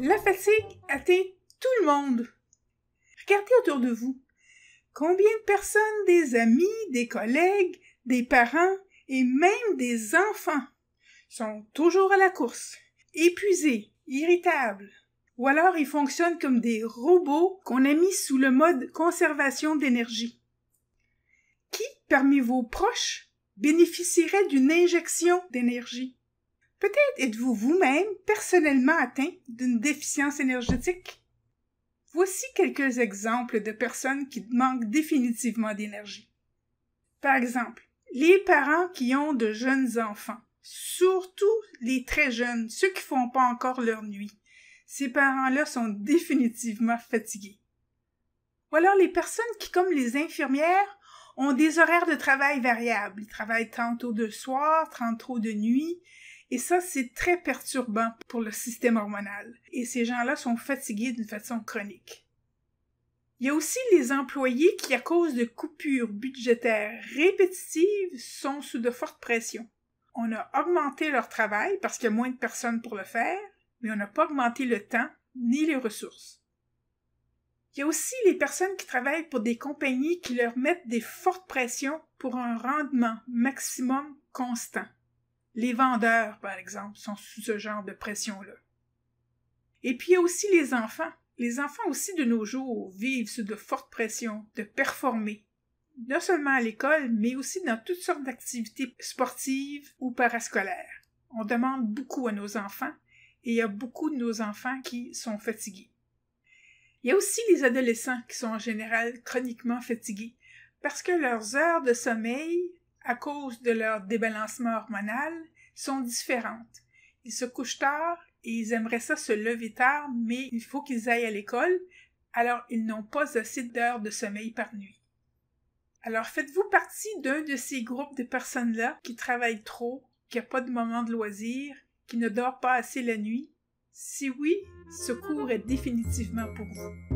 La fatigue atteint tout le monde. Regardez autour de vous. Combien de personnes, des amis, des collègues, des parents et même des enfants sont toujours à la course, épuisés, irritables, ou alors ils fonctionnent comme des robots qu'on a mis sous le mode conservation d'énergie. Qui, parmi vos proches, bénéficierait d'une injection d'énergie? Peut-être êtes-vous vous-même personnellement atteint d'une déficience énergétique? Voici quelques exemples de personnes qui manquent définitivement d'énergie. Par exemple, les parents qui ont de jeunes enfants, surtout les très jeunes, ceux qui font pas encore leur nuit. Ces parents-là sont définitivement fatigués. Ou alors les personnes qui, comme les infirmières, ont des horaires de travail variables. Ils travaillent tantôt de soir, tantôt de nuit, et ça, c'est très perturbant pour le système hormonal. Et ces gens-là sont fatigués d'une façon chronique. Il y a aussi les employés qui, à cause de coupures budgétaires répétitives, sont sous de fortes pressions. On a augmenté leur travail parce qu'il y a moins de personnes pour le faire, mais on n'a pas augmenté le temps ni les ressources. Il y a aussi les personnes qui travaillent pour des compagnies qui leur mettent des fortes pressions pour un rendement maximum constant. Les vendeurs, par exemple, sont sous ce genre de pression-là. Et puis il y a aussi les enfants. Les enfants aussi de nos jours vivent sous de fortes pressions de performer, non seulement à l'école, mais aussi dans toutes sortes d'activités sportives ou parascolaires. On demande beaucoup à nos enfants et il y a beaucoup de nos enfants qui sont fatigués. Il y a aussi les adolescents qui sont en général chroniquement fatigués parce que leurs heures de sommeil, à cause de leur débalancement hormonal, sont différentes. Ils se couchent tard et ils aimeraient ça se lever tard, mais il faut qu'ils aillent à l'école, alors ils n'ont pas assez d'heures de sommeil par nuit. Alors faites-vous partie d'un de ces groupes de personnes-là qui travaillent trop, qui n'a pas de moment de loisir, qui ne dort pas assez la nuit? Si oui, ce cours est définitivement pour vous.